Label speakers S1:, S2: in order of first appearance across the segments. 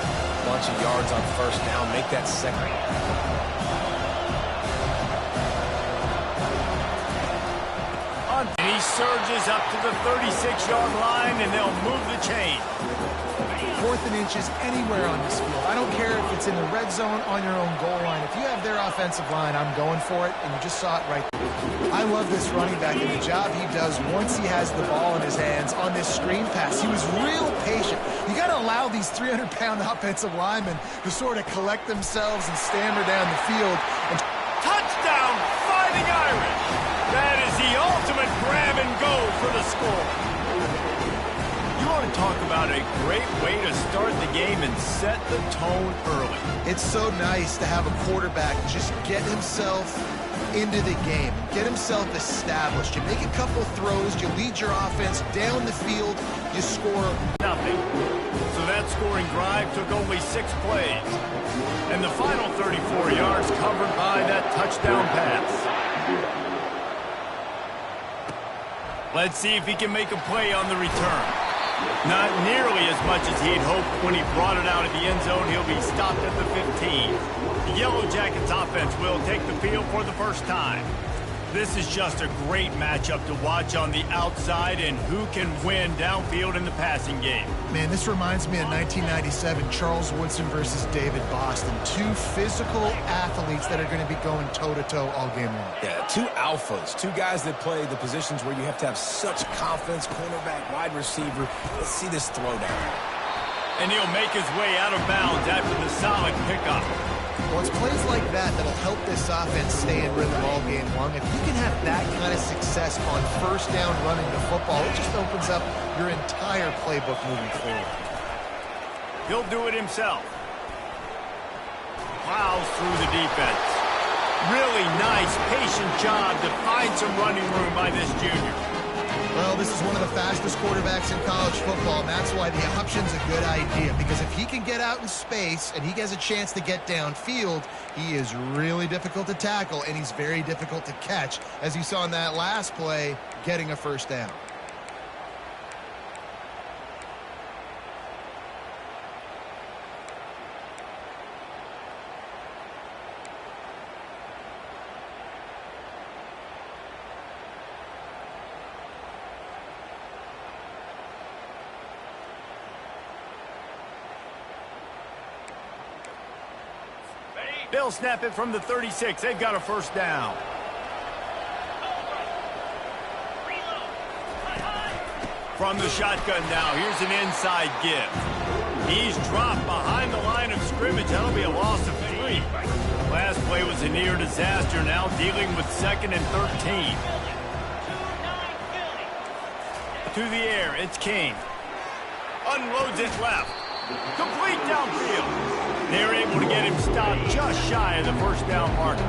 S1: up a bunch of yards on first down, make that second.
S2: And he surges up to the 36-yard line, and they'll move the chain.
S3: 4th and inches anywhere on this field. I don't care if it's in the red zone on your own goal line. If you have their offensive line, I'm going for it, and you just saw it right there. I love this running back and the job he does once he has the ball in his hands on this screen pass. He was real patient. You got to allow these 300-pound offensive linemen to sort of collect themselves and stammer down the field. And
S2: Touchdown, Fighting Irish! That is the ultimate grab and go for the score. You want to talk about a great way to start the game and set the tone early.
S3: It's so nice to have a quarterback just get himself into the game, get himself established. You make a couple throws, you lead your offense down the field, you score.
S2: Nothing. So that scoring drive took only 6 plays. And the final 34 yards covered by that touchdown pass. Let's see if he can make a play on the return. Not nearly as much as he'd hoped when he brought it out of the end zone. He'll be stopped at the 15. The Yellow Jackets offense will take the field for the first time. This is just a great matchup to watch on the outside, and who can win downfield in the passing game.
S3: Man, this reminds me of 1997, Charles Woodson versus David Boston. 2 physical athletes that are going to be going toe-to-toe all game long.
S1: Yeah, 2 alphas, 2 guys that play the positions where you have to have such confidence, cornerback, wide receiver. Let's see this throwdown.
S2: And he'll make his way out of bounds after the solid pickup.
S3: Well, it's plays like that that'll help this offense stay in rhythm all game long. If you can have that kind of success on first down running the football, it just opens up your entire playbook moving forward.
S2: He'll do it himself. Plows through the defense. Really nice, patient job to find some running room by this junior.
S3: Well, this is one of the fastest quarterbacks in college football, and that's why the option's a good idea. Because if he can get out in space and he has a chance to get downfield, he is really difficult to tackle, and he's very difficult to catch, as you saw in that last play, getting a first down.
S2: They'll snap it from the 36. They've got a first down. From the shotgun now, here's an inside give. He's dropped behind the line of scrimmage. That'll be a loss of 3. Last play was a near disaster, now dealing with 2nd and 13. To the air, it's King. Unloads it left. Complete downfield. They're able to get him stopped just shy of the first down marker.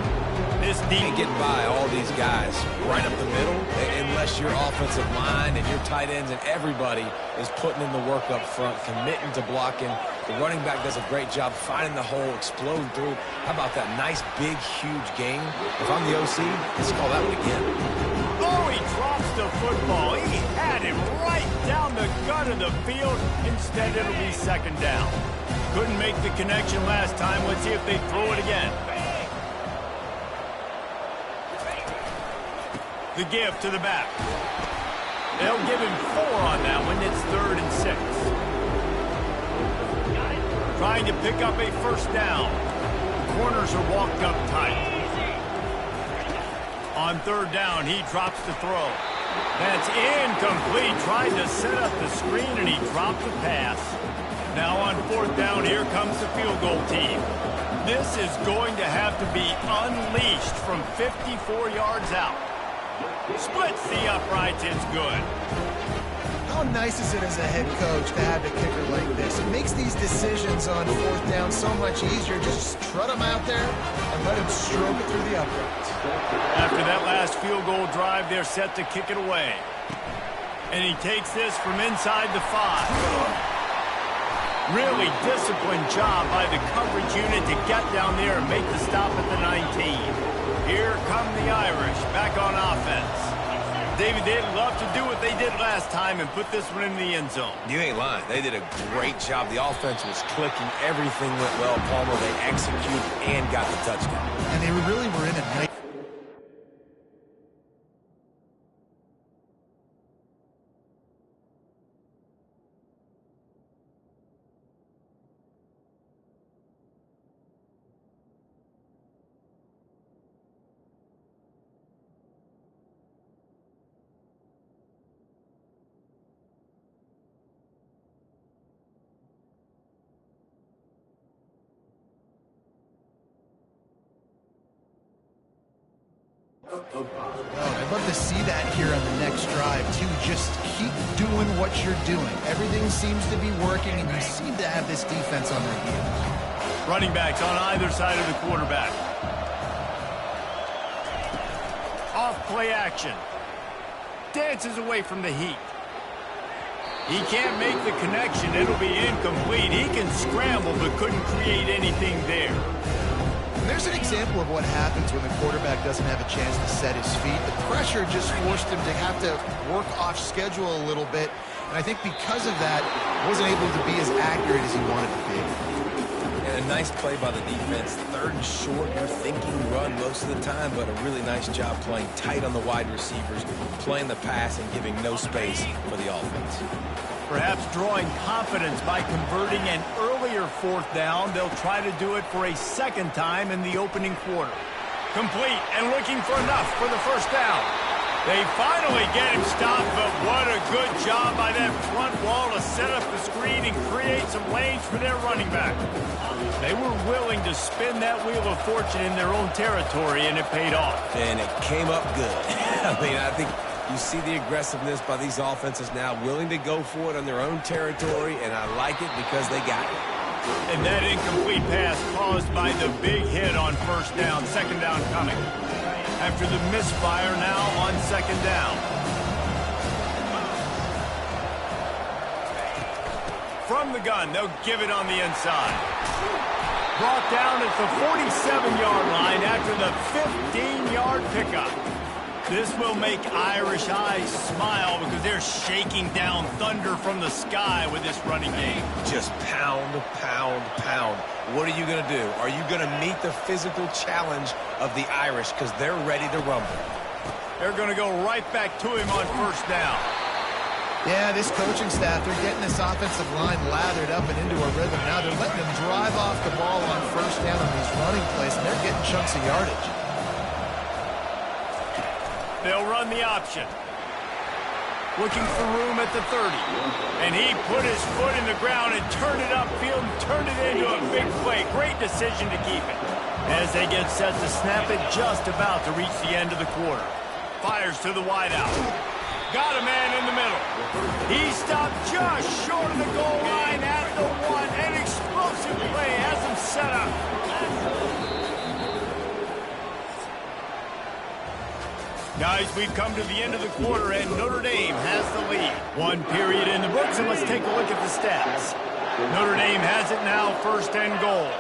S2: This
S1: Can't get by all these guys right up the middle unless your offensive line and your tight ends and everybody is putting in the work up front, committing to blocking. The running back does a great job finding the hole, exploding through. How about that nice, big, huge gain? If I'm the OC, let's call that one again.
S2: Oh, he drops the football. He had him right down the gut of the field. Instead, it'll be 2nd down. Couldn't make the connection last time. Let's see if they throw it again. The give to the back. They'll give him 4 on that one. It's 3rd and 6. Trying to pick up a first down. Corners are walked up tight. On 3rd down, he drops the throw. That's incomplete. Tried to set up the screen, and he dropped the pass. Now on 4th down, here comes the field goal team. This is going to have to be unleashed from 54 yards out. Splits the uprights, it's good.
S3: How nice is it as a head coach to have a kicker like this? It makes these decisions on 4th down so much easier. Just trot him out there and let him stroke it through the uprights.
S2: After that last field goal drive, they're set to kick it away. And he takes this from inside the 5. Really disciplined job by the coverage unit to get down there and make the stop at the 19. Here come the Irish back on offense. David, they'd love to do what they did last time and put this one in the end zone.
S1: You ain't lying. They did a great job. The offense was clicking. Everything went well. Palmer, they executed and got the touchdown.
S3: And they really were in a nice... I'd love to see that here on the next drive, too. Just keep doing what you're doing. Everything seems to be working, and you seem to have this defense on their heels.
S2: Running backs on either side of the quarterback. Off play action. Dances away from the heat. He can't make the connection. It'll be incomplete. He can scramble, but couldn't create anything there.
S3: There's an example of what happens when the quarterback doesn't have a chance to set his feet. The pressure just forced him to have to work off schedule a little bit. And I think because of that, wasn't able to be as accurate as he wanted to be.
S1: And a nice play by the defense. 3rd and short, you're thinking run most of the time, but a really nice job playing tight on the wide receivers, playing the pass and giving no space for the offense.
S2: Perhaps drawing confidence by converting an earlier 4th down. They'll try to do it for a 2nd time in the opening quarter. Complete and looking for enough for the 1st down. They finally get him stopped, but what a good job by that front wall to set up the screen and create some lanes for their running back. They were willing to spin that wheel of fortune in their own territory, and it paid off.
S1: And it came up good. I think you see the aggressiveness by these offenses now, willing to go for it on their own territory, and I like it because they got it.
S2: And that incomplete pass caused by the big hit on 1st down, 2nd down coming. After the misfire now on 2nd down. From the gun, they'll give it on the inside. Brought down at the 47-yard line after the 15-yard pickup. This will make Irish eyes smile because they're shaking down thunder from the sky with this running game.
S1: Just pound, pound, pound. What are you going to do? Are you going to meet the physical challenge of the Irish because they're ready to rumble?
S2: They're going to go right back to him on 1st down.
S3: Yeah, this coaching staff, they're getting this offensive line lathered up and into a rhythm. Now they're letting them drive off the ball on 1st down on these running plays, and they're getting chunks of yardage.
S2: They'll run the option. Looking for room at the 30. And he put his foot in the ground and turned it upfield and turned it into a big play. Great decision to keep it. As they get set to snap it, just about to reach the end of the quarter. Fires to the wideout. Got a man in the middle. He stopped just short of the goal line at the 1. An explosive play has him set up. Guys, we've come to the end of the quarter, and Notre Dame has the lead. 1 period in the books, and let's take a look at the stats. Notre Dame has it now, 1st and goal.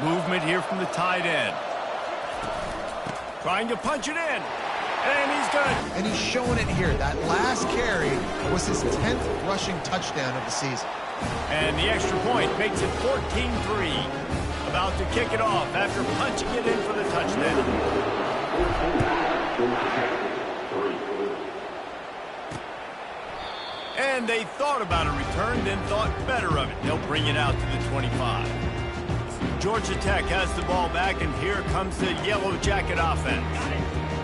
S2: Movement here from the tight end. Trying to punch it in. And he's got it.
S3: And he's showing it here. That last carry was his 10th rushing touchdown of the season.
S2: And the extra point makes it 14-3. About to kick it off after punching it in for the touchdown. And they thought about a return, then thought better of it. They'll bring it out to the 25. Georgia Tech has the ball back, and here comes the Yellow Jacket offense.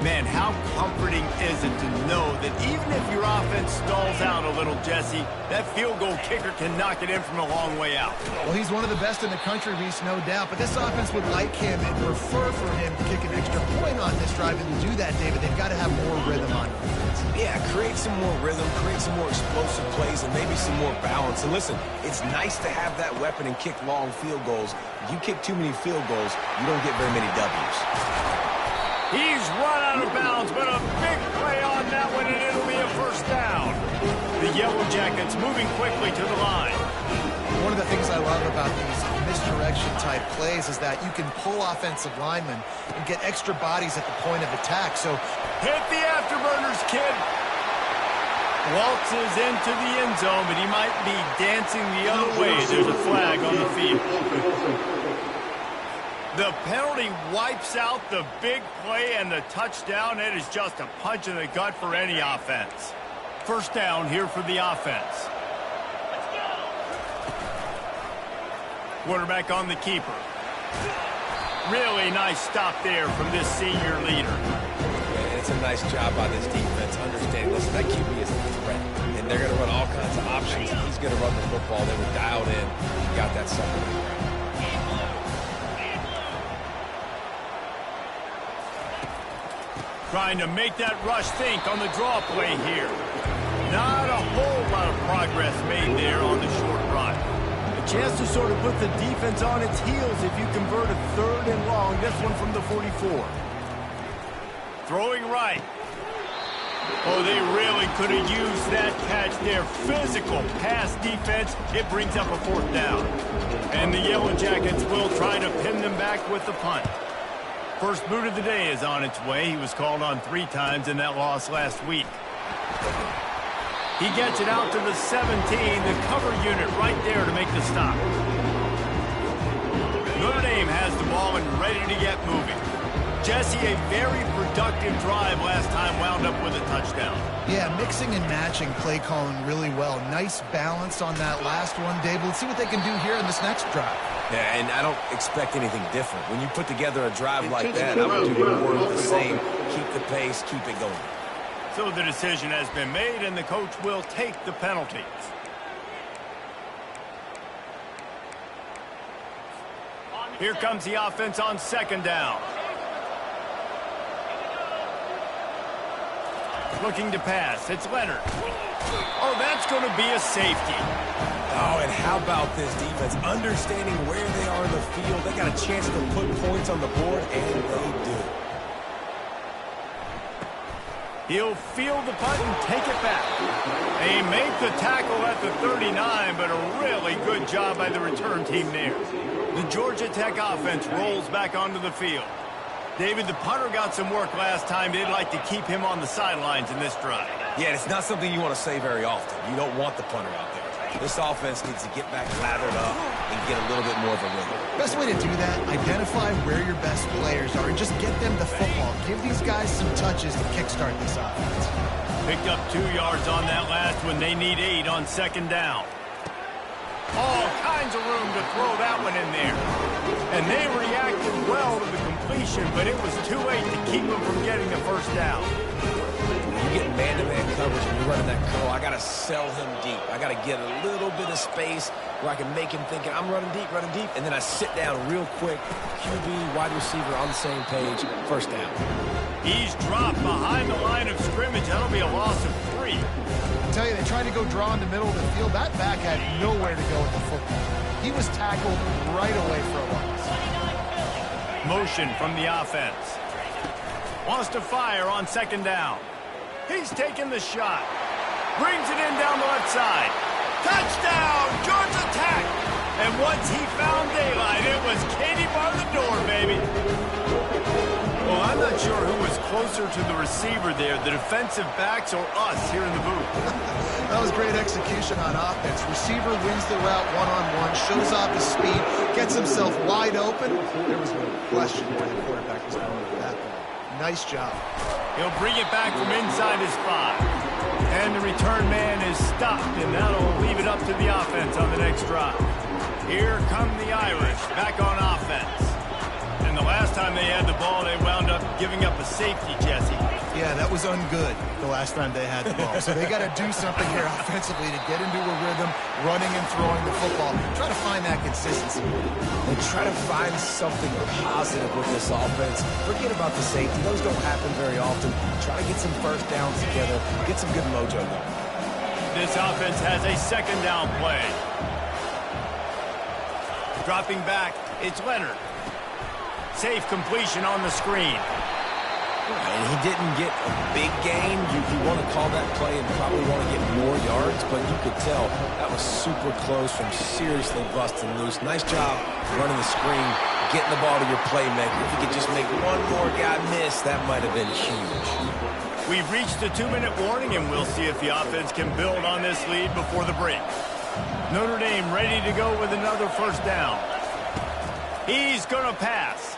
S2: Man, how comforting is it to know that even if your offense stalls out a little, Jesse, that field goal kicker can knock it in from a long way out.
S3: Well, he's one of the best in the country, Reese, no doubt. But this offense would like him and prefer for him to kick an extra point on this drive. And to do that, David, they've got to have more rhythm on offense.
S1: Yeah, create some more rhythm, create some more explosive plays, and maybe some more balance. And listen, it's nice to have that weapon and kick long field goals. If you kick too many field goals, you don't get very many W's.
S2: He's run out of bounds, but a big play on that one, and it'll be a 1st down. The Yellow Jackets moving quickly to the line.
S3: One of the things I love about these misdirection-type plays is that you can pull offensive linemen and get extra bodies at the point of attack. So
S2: hit the afterburners, kid. Waltzes into the end zone, but he might be dancing the other way. There's a flag on the field. The penalty wipes out the big play and the touchdown. It is just a punch in the gut for any offense. First down here for the offense. Quarterback on the keeper. Really nice stop there from this senior leader.
S1: And it's a nice job by this defense understanding, listen, that QB is a threat. And they're going to run all kinds of options. He's going to run the football. They were dialed in. He got that sucker to the ground.
S2: Trying to make that rush think on the draw play here. Not a whole lot of progress made there on the short run. A chance to sort of put the defense on its heels if you convert a 3rd and long. This one from the 44. Throwing right. Oh, they really could have used that catch there. Physical pass defense. It brings up a 4th down. And the Yellow Jackets will try to pin them back with the punt. First boot of the day is on its way. He was called on 3 times in that loss last week. He gets it out to the 17, the cover unit right there to make the stop. Notre Dame has the ball and ready to get moving. Jesse, a very productive drive last time, wound up with a touchdown.
S3: Yeah, mixing and matching play calling really well. Nice balance on that last one, Dave. Let's see what they can do here in this next drive.
S1: Yeah, and I don't expect anything different. When you put together a drive like that, I would do more of the same. Keep the pace, keep it going.
S2: So the decision has been made, and the coach will take the penalties. Here comes the offense on 2nd down. Looking to pass. It's Leonard. Oh, that's going to be a safety.
S1: Oh, and how about this defense? Understanding where they are in the field. They got a chance to put points on the board, and they do.
S2: He'll field the punt and take it back. They make the tackle at the 39, but a really good job by the return team there. The Georgia Tech offense rolls back onto the field. David, the punter got some work last time. They'd like to keep him on the sidelines in this drive.
S1: Yeah, it's not something you want to say very often. You don't want the punter out there. This offense needs to get back lathered up and get a little bit more of a rhythm.
S3: Best way to do that, identify where your best players are and just get them the football. Give these guys some touches to kickstart this offense.
S2: Picked up 2 yards on that last one. They need 8 on 2nd down. All kinds of room to throw that one in there. And they reacted well to the completion, but it was too late to keep them from getting the 1st down.
S1: You get man-to-man coverage when you're running that curl. I got to sell him deep. I got to get a little bit of space where I can make him think I'm running deep, and then I sit down real quick. QB, wide receiver on the same page. 1st down.
S2: He's dropped behind the line of scrimmage. That'll be a loss of 3.
S3: I tell you, they tried to go draw in the middle of the field. That back had nowhere to go with the football. He was tackled right away for a loss.
S2: Motion from the offense. Wants to fire on 2nd down. He's taking the shot. Brings it in down the left side. Touchdown, Georgia Tech! And once he found daylight, it was Katie bar the door, baby. Well, I'm not sure who was closer to the receiver there, the defensive backs or us here in the booth.
S3: That was great execution on offense. Receiver wins the route one-on-one, shows off his speed, gets himself wide open. There was no question where the quarterback was going with that ball. Nice job.
S2: He'll bring it back from inside his 5. And the return man is stopped, and that'll leave it up to the offense on the next drive. Here come the Irish back on offense. And the last time they had the ball, they wound up giving up a safety, Jesse.
S3: Yeah, that was ungood the last time they had the ball. So they got to do something here offensively to get into a rhythm, running and throwing the football. Try to find that consistency.
S1: And try to find something positive with this offense. Forget about the safety. Those don't happen very often. Try to get some 1st downs together. Get some good mojo going.
S2: This offense has a 2nd down play. Dropping back, it's Leonard. Safe completion on the screen.
S1: And he didn't get a big gain. You want to call that play and probably want to get more yards, but you could tell that was super close from seriously busting loose. Nice job running the screen, getting the ball to your playmaker. If you could just make one more guy miss, that might have been huge.
S2: We've reached the 2-minute warning, and we'll see if the offense can build on this lead before the break. Notre Dame ready to go with another first down. He's going to pass.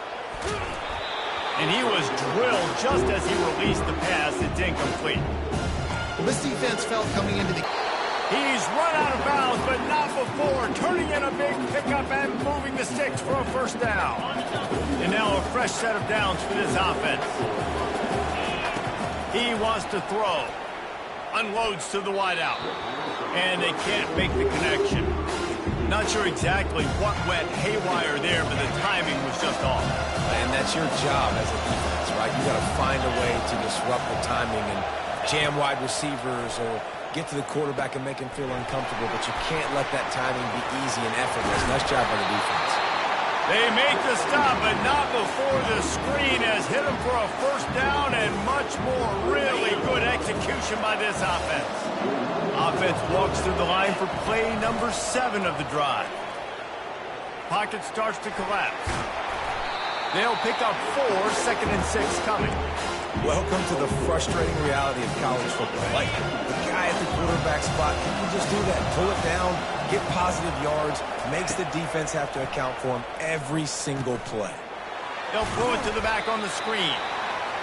S2: And he was drilled just as he released the pass. It's incomplete.
S3: Well, this defense felt coming into the...
S2: He's run out of bounds, but not before. Turning in a big pickup and moving the sticks for a first down. And now a fresh set of downs for this offense. He wants to throw. Unloads to the wideout. And they can't make the connection. Not sure exactly what went haywire there, but the timing was just off.
S1: And that's your job as a defense, right? You got to find a way to disrupt the timing and jam wide receivers or get to the quarterback and make him feel uncomfortable, but you can't let that timing be easy and effortless. Nice job by the defense.
S2: They make the stop, but not before the screen has hit him for a first down and much more. Really good execution by this offense. Offense walks through the line for play number 7 of the drive. Pocket starts to collapse. They'll pick up 4, 2nd and 6 coming.
S1: Welcome to the frustrating reality of college football. Like, the guy at the quarterback spot, he can just do that. Pull it down, get positive yards, makes the defense have to account for him every single play.
S2: They'll throw it to the back on the screen.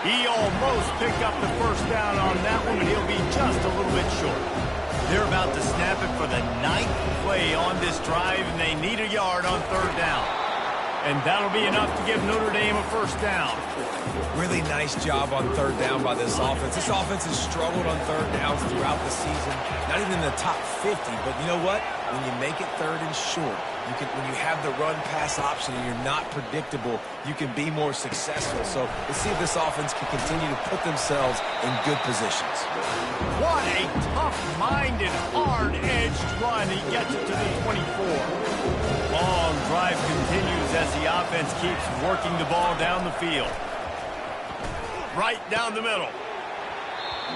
S2: He almost picked up the first down on that one, but he'll be just a little bit short. They're about to snap it for the 9th play on this drive, and they need a yard on 3rd down. And that'll be enough to give Notre Dame a first down.
S1: Really nice job on 3rd down by this offense. This offense has struggled on 3rd downs throughout the season. Not even in the top 50, but you know what? When you make it 3rd and short, when you have the run-pass option and you're not predictable, you can be more successful. So let's see if this offense can continue to put themselves in good positions.
S2: What a tough-minded, hard-edged run. He gets it to the 24. Long drive continues as the offense keeps working the ball down the field. Right down the middle.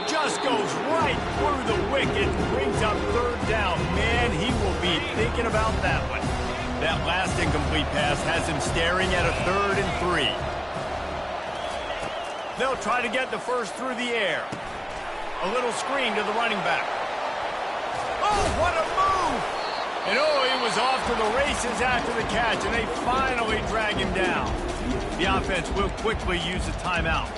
S2: Just goes right through the wicket. Brings up 3rd down. Man, he will be thinking about that one. That last incomplete pass has him staring at a 3rd and 3. They'll try to get the first through the air. A little screen to the running back. Oh, what a move! And oh, he was off to the races after the catch, and they finally drag him down. The offense will quickly use a timeout.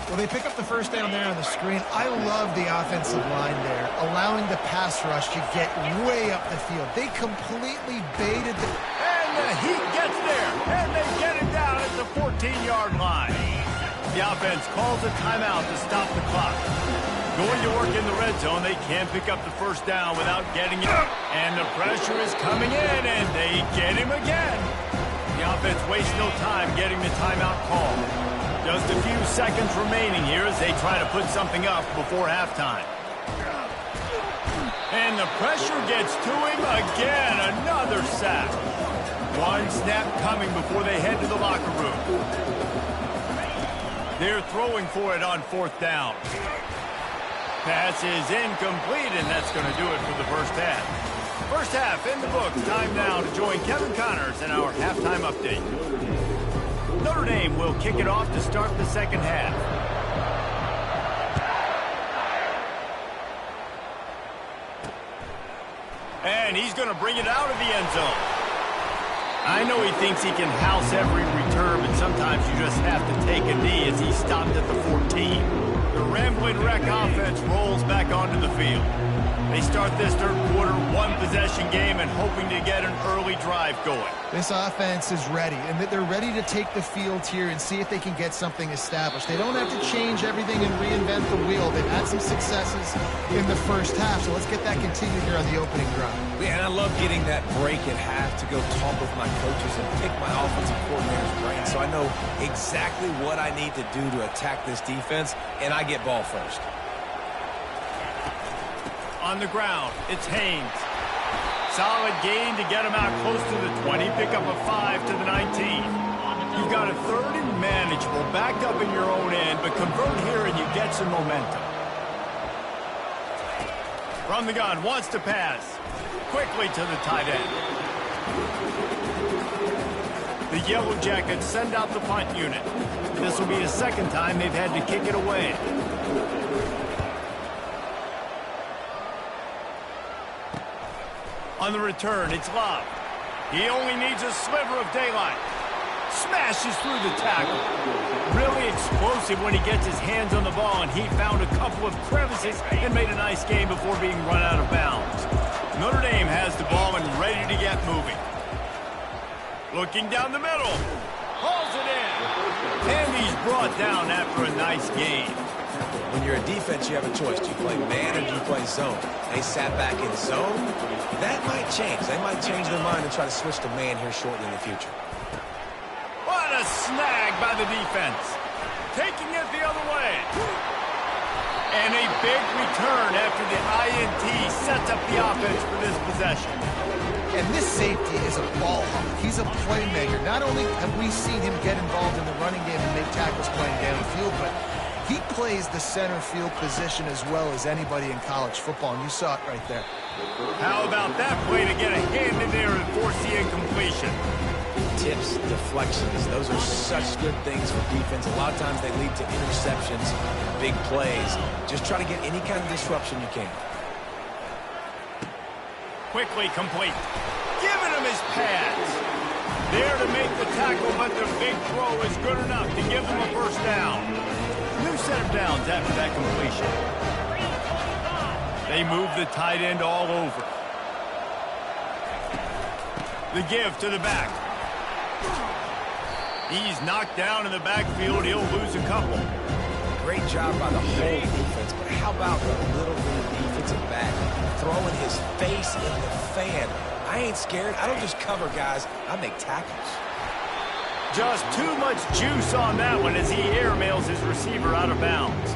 S3: Well, they pick up the first down there on the screen. I love the offensive line there, allowing the pass rush to get way up the field. They completely baited the...
S2: And the Heat gets there, and they get it down at the 14-yard line. The offense calls a timeout to stop the clock. Going to work in the red zone, they can't pick up the first down without getting it. And the pressure is coming in, and they get him again. The offense wastes no time getting the timeout call. Just a few seconds remaining here as they try to put something up before halftime. And the pressure gets to him again. Another sack. One snap coming before they head to the locker room. They're throwing for it on 4th down. Pass is incomplete, and that's going to do it for the first half. First half in the books. Time now to join Kevin Connors in our halftime update. Notre Dame will kick it off to start the second half. And he's going to bring it out of the end zone. I know he thinks he can house every return, but sometimes you just have to take a knee as he stopped at the 14. The Ramblin' Wreck offense rolls back onto the field. They start this 3rd quarter, 1-possession game, and hoping to get an early drive going.
S3: This offense is ready, and they're ready to take the field here and see if they can get something established. They don't have to change everything and reinvent the wheel. They've had some successes in the first half, so let's get that continued here on the opening drive.
S1: Yeah, and I love getting that break at half to go talk with my coaches and pick my offensive coordinator's brain so I know exactly what I need to do to attack this defense, and I get ball first.
S2: On the ground, it's Haynes. Solid gain to get him out close to the 20. Pick up a 5 to the 19. You've got a third and manageable, backed up in your own end, but convert here and you get some momentum. From the gun, wants to pass. Quickly to the tight end. The Yellow Jackets send out the punt unit. This will be the second time they've had to kick it away. On the return, it's Love. He only needs a sliver of daylight. Smashes through the tackle. Really explosive when he gets his hands on the ball, and he found a couple of crevices and made a nice game before being run out of bounds. Notre Dame has the ball and ready to get moving. Looking down the middle. Hauls it in. And he's brought down after a nice game.
S1: When you're a defense, you have a choice. Do you play man or do you play zone? They sat back in zone. That might change. They might change their mind and try to switch to man here shortly in the future.
S2: What a snag by the defense. Taking it the other way. And a big return after the INT sets up the offense for this possession.
S3: And this safety is a ball hawk. He's a playmaker. Not only have we seen him get involved in the running game and make tackles playing downfield, but he plays the center field position as well as anybody in college football, and you saw it right there.
S2: How about that play to get a hand in there and force the incompletion?
S1: Tips, deflections, those are such good things for defense. A lot of times they lead to interceptions, big plays. Just try to get any kind of disruption you can.
S2: Quickly complete. Giving him his pads. There to make the tackle, but the big throw is good enough to give them a first down. New set of downs after that completion. They move the tight end all over. The give to the back. He's knocked down in the backfield. He'll lose a couple.
S1: Great job by the whole defense, but how about the little bit of defensive back throwing his face in the fan? I ain't scared. I don't just cover guys. I make tackles.
S2: Just too much juice on that one as he airmails his receiver out of bounds.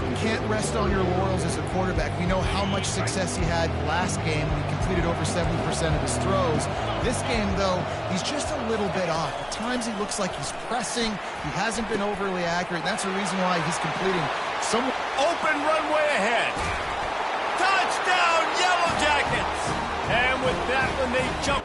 S3: You can't rest on your laurels as a quarterback. We know how much success he had last game when he completed over 70% of his throws. This game, though, he's just a little bit off. At times he looks like he's pressing. He hasn't been overly accurate. That's the reason why he's completing some
S2: open runway ahead. Touchdown, Yellow Jackets! And with that one, they jump.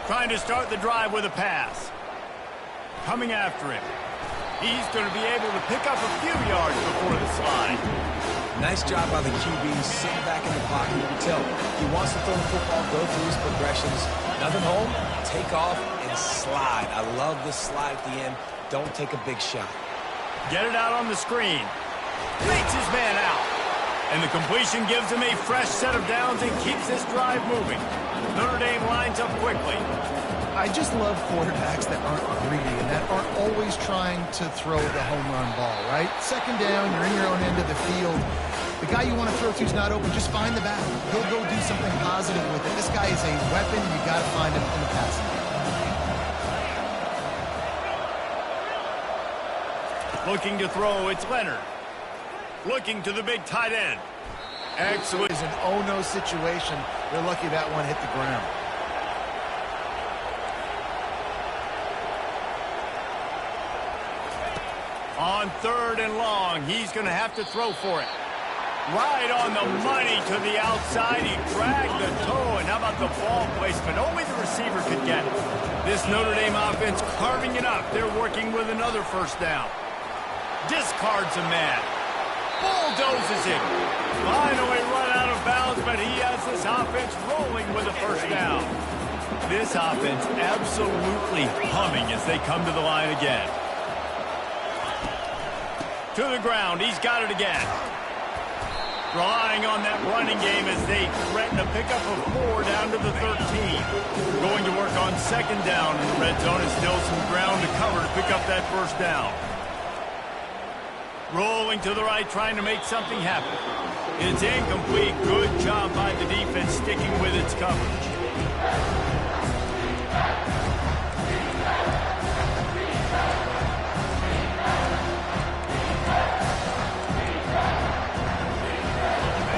S2: Trying to start the drive with a pass. Coming after him. He's going to be able to pick up a few yards before the slide.
S1: Nice job by the QB, sitting back in the pocket. You can tell he wants to throw the football, go through his progressions. Nothing home, take off, and slide. I love this slide at the end. Don't take a big shot.
S2: Get it out on the screen. Fakes his man out. And the completion gives him a fresh set of downs and keeps this drive moving. Notre Dame lines up quickly.
S3: I just love quarterbacks that aren't greedy and that aren't always trying to throw the home run ball, right? Second down, you're in your own end of the field. The guy you want to throw to is not open. Just find the back. He'll go do something positive with it. This guy is a weapon. You got to find him in the passing game.
S2: Looking to throw, it's Leonard. Looking to the big tight end. Excellent.
S3: It's an oh-no situation. They're lucky that one hit the ground.
S2: On third and long, he's going to have to throw for it. Right on the money to the outside. He dragged the toe, and how about the ball placement? Only the receiver could get it. This Notre Dame offense carving it up. They're working with another first down. Discards a man. Bulldozes him. Finally run out of bounds, but he has this offense rolling with a first down. This offense absolutely humming as they come to the line again. To the ground. He's got it again. Relying on that running game as they threaten to pick up a 4 down to the 13. Going to work on second down in the red zone. Is still some ground to cover to pick up that first down. Rolling to the right, trying to make something happen. It's incomplete. Good job by the defense sticking with its coverage.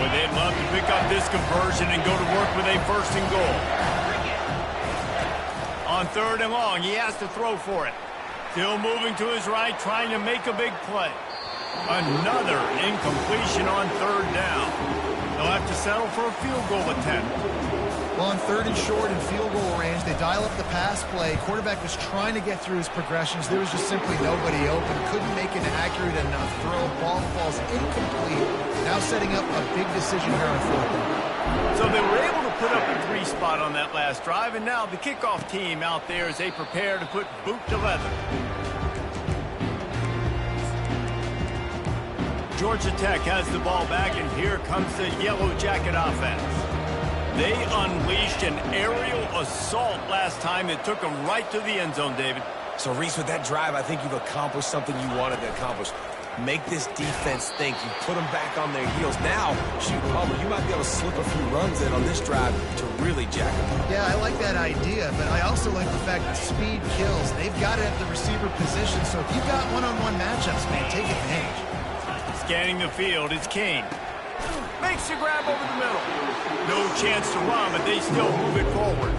S2: Well, they'd love to pick up this conversion and go to work with a 1st and goal. On 3rd and long, he has to throw for it. Still moving to his right, trying to make a big play. Another incompletion on 3rd down. They'll have to settle for a field goal attempt.
S3: Well, on 3rd and short and field goal range, they dial up the pass play. Quarterback was trying to get through his progressions. There was just simply nobody open. Couldn't make an accurate enough throw. Ball falls incomplete. Now setting up a big decision here on 4th down.
S2: So they were able to put up a 3 spot on that last drive, and now the kickoff team out there as they prepare to put boot to leather. Georgia Tech has the ball back, and here comes the Yellow Jacket offense. They unleashed an aerial assault last time that took them right to the end zone, David.
S1: So, Reese, with that drive, I think you've accomplished something you wanted to accomplish. Make this defense think. You put them back on their heels. Now, shoot, Palmer, you might be able to slip a few runs in on this drive to really jack them up.
S3: Yeah, I like that idea, but I also like the fact that speed kills. They've got it at the receiver position, so if you've got one-on-one matchups, man, take advantage.
S2: Scanning the field, it's Kane. Makes the grab over the middle. No chance to run, but they still move it forward.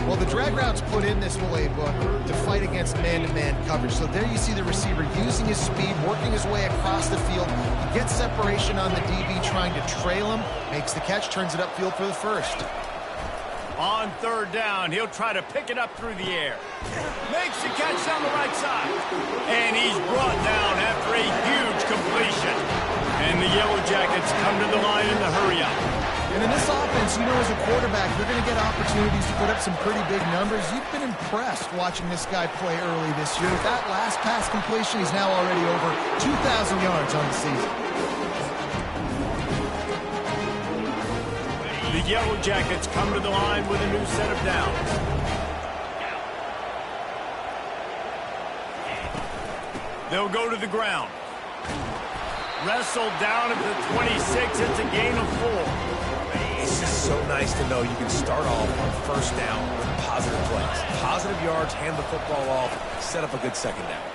S3: Well, the drag routes put in this playbook to fight against man-to-man coverage. So there you see the receiver using his speed, working his way across the field. He gets separation on the DB, trying to trail him, makes the catch, turns it upfield for the 1st.
S2: On 3rd down, he'll try to pick it up through the air. Makes the catch down the right side. And he's brought down after a huge completion. And the Yellow Jackets come to the line in the hurry-up.
S3: And in this offense, you know, as a quarterback, you're going to get opportunities to put up some pretty big numbers. You've been impressed watching this guy play early this year. With that last pass completion, he's now already over 2,000 yards on the season.
S2: The Yellow Jackets come to the line with a new set of downs. They'll go to the ground. Wrestled down at the 26. It's a gain of 4.
S1: It's just so nice to know you can start off on 1st down with positive plays. Positive yards, hand the football off, set up a good 2nd down.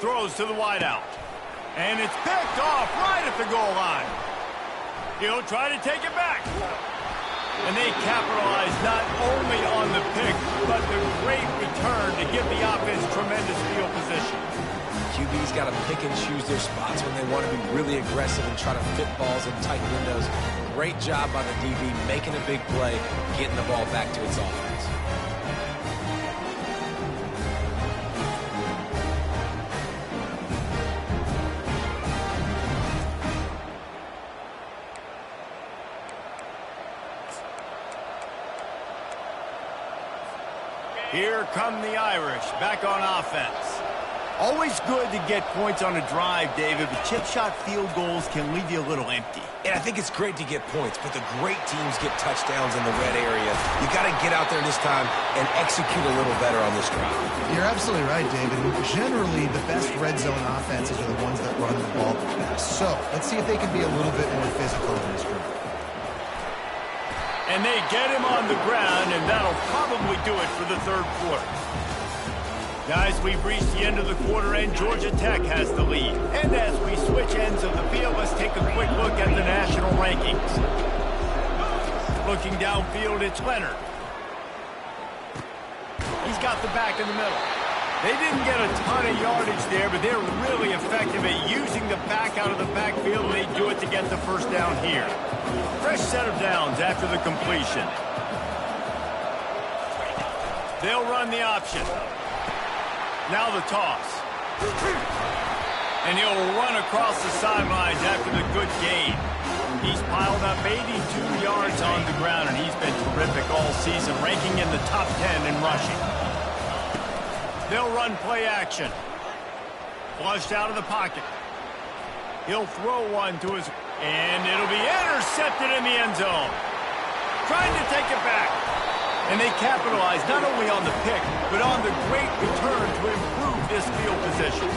S2: Throws to the wideout. And it's picked off right at the goal line. He'll try to take it back. And they capitalize not only on the pick, but the great return to give the offense tremendous field position.
S1: QB's got to pick and choose their spots when they want to be really aggressive and try to fit balls in tight windows. Great job by the DB making a big play, getting the ball back to its offense.
S2: Here come the Irish, back on offense. Always good to get points on a drive, David, but chip shot field goals can leave you a little empty.
S1: And I think it's great to get points, but the great teams get touchdowns in the red area. You got to get out there this time and execute a little better on this drive.
S3: You're absolutely right, David. Generally, the best red zone offenses are the ones that run the ball the best. So let's see if they can be a little bit more physical in this drive.
S2: And they get him on the ground, and that'll probably do it for the 3rd quarter. Guys, we've reached the end of the quarter, and Georgia Tech has the lead. And as we switch ends of the field, let's take a quick look at the national rankings. Looking downfield, it's Leonard. He's got the back in the middle. They didn't get a ton of yardage there, but they're really effective at using the back out of the backfield, and they do it to get the 1st down here. Fresh set of downs after the completion. They'll run the option. Now the toss. And he'll run across the sidelines after the good gain. He's piled up 82 yards on the ground, and he's been terrific all season, ranking in the top 10 in rushing. They'll run play action. Flushed out of the pocket. He'll throw one to his... And it'll be intercepted in the end zone. Trying to take it back. And they capitalize not only on the pick, but on the great return to improve this field position.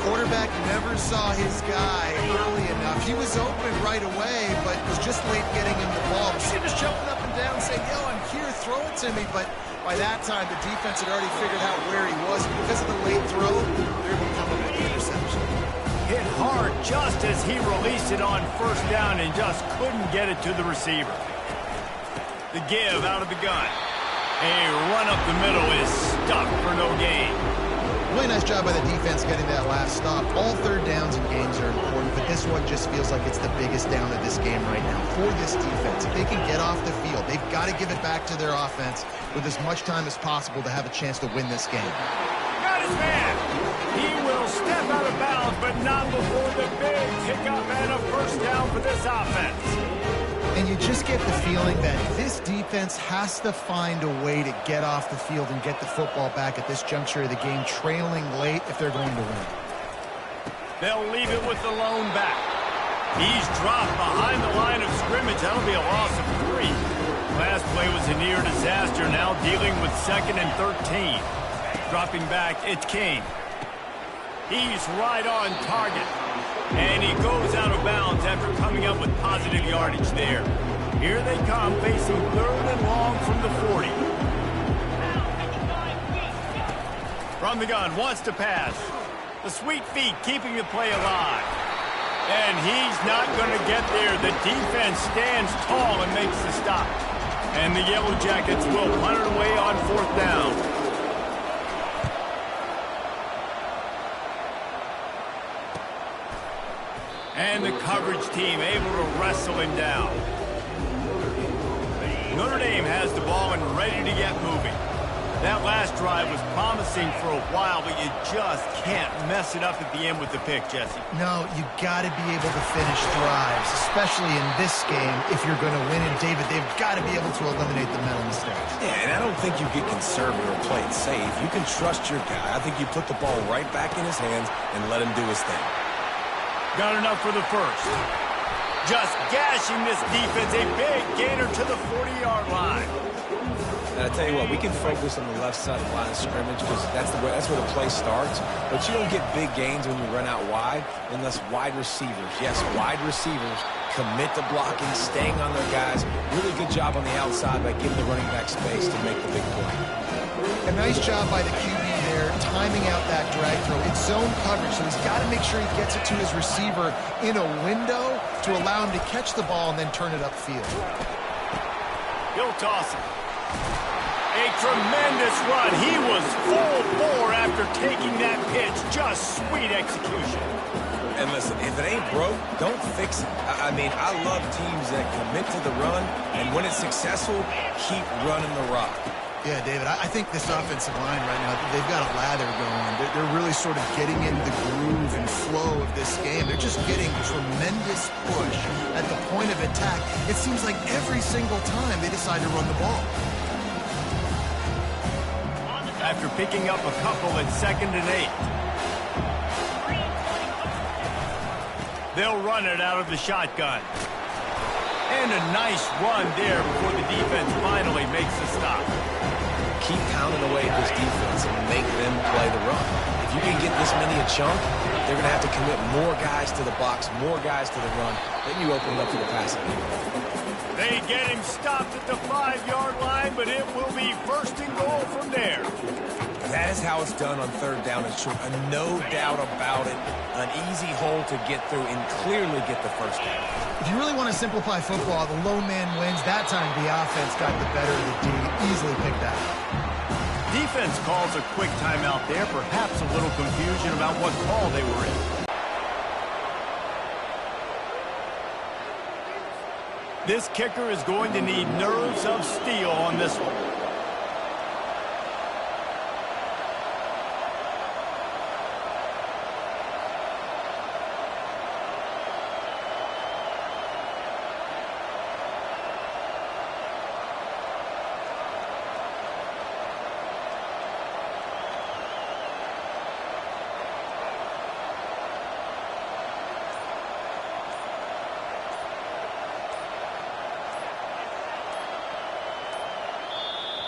S3: Quarterback back never saw his guy early enough. He was open right away, but was just late getting him the ball. He was jumping up and down saying, yo, I'm here, throw it to me. But by that time, the defense had already figured out where he was. And because of the late throw, there become a big interception.
S2: Hit hard just as he released it on first down and just couldn't get it to the receiver. The give out of the gun. A run up the middle is stuck for no gain.
S3: Really nice job by the defense getting that last stop. All third downs in games are important, but this one just feels like it's the biggest down of this game right now for this defense. If they can get off the field, they've got to give it back to their offense with as much time as possible to have a chance to win this game.
S2: Got his man. He will step out of bounds, but not before the big pickup and a first down for this offense.
S3: And you just get the feeling that this defense has to find a way to get off the field and get the football back at this juncture of the game, trailing late if they're going to win.
S2: They'll leave it with the lone back. He's dropped behind the line of scrimmage. That'll be a loss of 3. Last play was a near disaster. Now dealing with 2nd and 13. Dropping back, it's King. He's right on target. And he goes out of bounds after coming up with positive yardage there. Here they come, facing 3rd and long from the 40. From the gun, wants to pass. The sweet feet keeping the play alive. And he's not going to get there. The defense stands tall and makes the stop. And the Yellow Jackets will punt it away on 4th down. And the coverage team able to wrestle him down. Notre Dame has the ball and ready to get moving. That last drive was promising for a while, but you just can't mess it up at the end with the pick, Jesse.
S3: No, you got to be able to finish drives, especially in this game if you're going to win. And David, they've got to be able to eliminate the mental mistakes.
S1: Yeah, and I don't think you get conservative or play it safe. You can trust your guy. I think you put the ball right back in his hands and let him do his thing.
S2: Got enough for the first. Just gashing this defense, a big gainer to the 40-yard line.
S1: And I tell you what, we can focus on the left side of the line of scrimmage because that's where the play starts. But you don't get big gains when you run out wide unless wide receivers, yes, wide receivers, commit to blocking, staying on their guys. Really good job on the outside by giving the running back space to make the big play.
S3: A nice job by the QB there, timing out that drag throw. It's zone coverage, so he's got to make sure he gets it to his receiver in a window to allow him to catch the ball and then turn it upfield.
S2: He'll toss it. A tremendous run. He was full bore after taking that pitch. Just sweet execution.
S1: And listen, if it ain't broke, don't fix it. I mean, I love teams that commit to the run, and when it's successful, keep running the rock.
S3: Yeah, David, I think this offensive line right now, they've got a lather going. They're really sort of getting in the groove and flow of this game. They're just getting tremendous push at the point of attack. It seems like every single time they decide to run the ball.
S2: After picking up a couple at 2nd and 8. They'll run it out of the shotgun. And a nice run there before the defense finally makes the stop.
S1: Keep pounding away at this defense and make them play the run. If you can get this many a chunk, they're going to have to commit more guys to the box, more guys to the run. Then you open it up to the passing game.
S2: They get him stopped at the 5-yard line, but it will be 1st and goal from there.
S1: That is how it's done on 3rd down and short. No doubt about it. An easy hole to get through and clearly get the first down.
S3: If you really want to simplify football, the low man wins. That time the offense got the better of the D. Easily picked that up.
S2: Defense calls a quick timeout there. Perhaps a little confusion about what call they were in. This kicker is going to need nerves of steel on this one.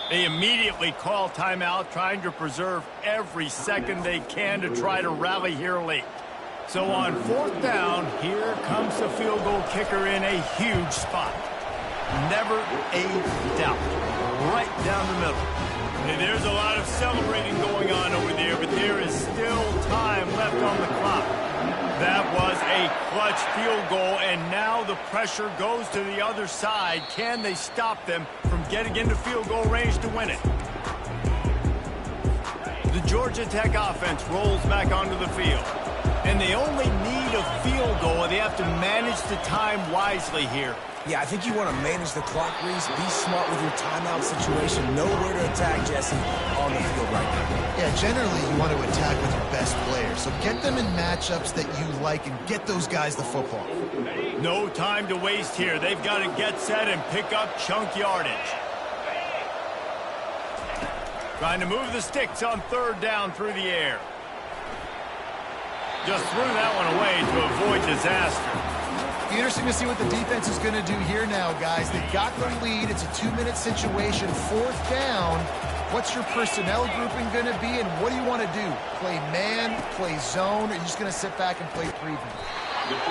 S2: They immediately call timeout, trying to preserve every second they can to try to rally here late. So on 4th down, here comes the field goal kicker in a huge spot. Never a doubt. Right down the middle. And there's a lot of celebrating going on over there, but there is still time left on the clock. That was a clutch field goal, and now the pressure goes to the other side. Can they stop them from getting into field goal range to win it? The Georgia Tech offense rolls back onto the field. And they only need a field goal, and they have to manage the time wisely here.
S1: Yeah, I think you want to manage the clock, Reese. Be smart with your timeout situation. Know where to attack, Jesse, on the field right now.
S3: Yeah, generally you want to attack with your best players. So get them in matchups that you like and get those guys the football.
S2: No time to waste here. They've got to get set and pick up chunk yardage. Trying to move the sticks on 3rd down through the air. Just threw that one away to avoid disaster.
S3: Interesting to see what the defense is going to do here now, guys. They got the lead. It's a 2-minute situation. 4th down. What's your personnel grouping going to be, and what do you want to do? Play man, play zone, or are you just going to sit back and play preview?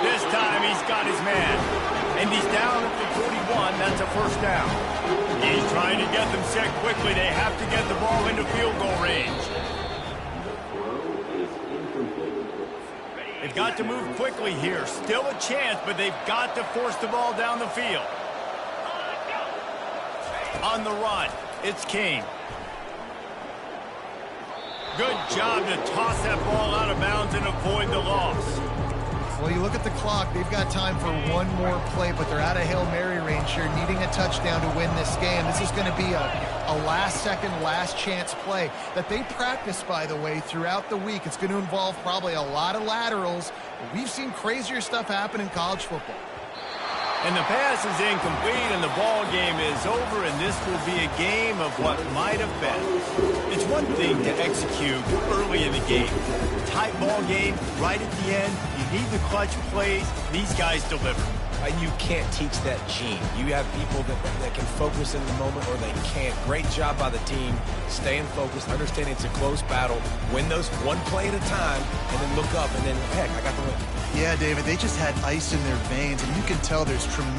S2: This time he's got his man. And he's down at the 41. That's a 1st down. He's trying to get them set quickly. They have to get the ball into field goal range. They've got to move quickly here. Still a chance, but they've got to force the ball down the field. On the run, it's King. Good job to toss that ball out of bounds and avoid the loss.
S3: Well, you look at the clock. They've got time for one more play, but they're out of Hail Mary range here, needing a touchdown to win this game. This is going to be a last-second, last-chance play that they practice, by the way, throughout the week. It's going to involve probably a lot of laterals. We've seen crazier stuff happen in college football.
S2: And the pass is incomplete, and the ball game is over, and this will be a game of what might have been. It's one thing to execute early in the game. Tight ball game, right at the end. You need the clutch plays. These guys deliver.
S1: You can't teach that gene. You have people that can focus in the moment or they can't. Great job by the team, staying focused, understanding it's a close battle, win those one play at a time, and then look up, and then, heck, I got the win.
S3: Yeah, David, they just had ice in their veins, and you can tell there's tremendous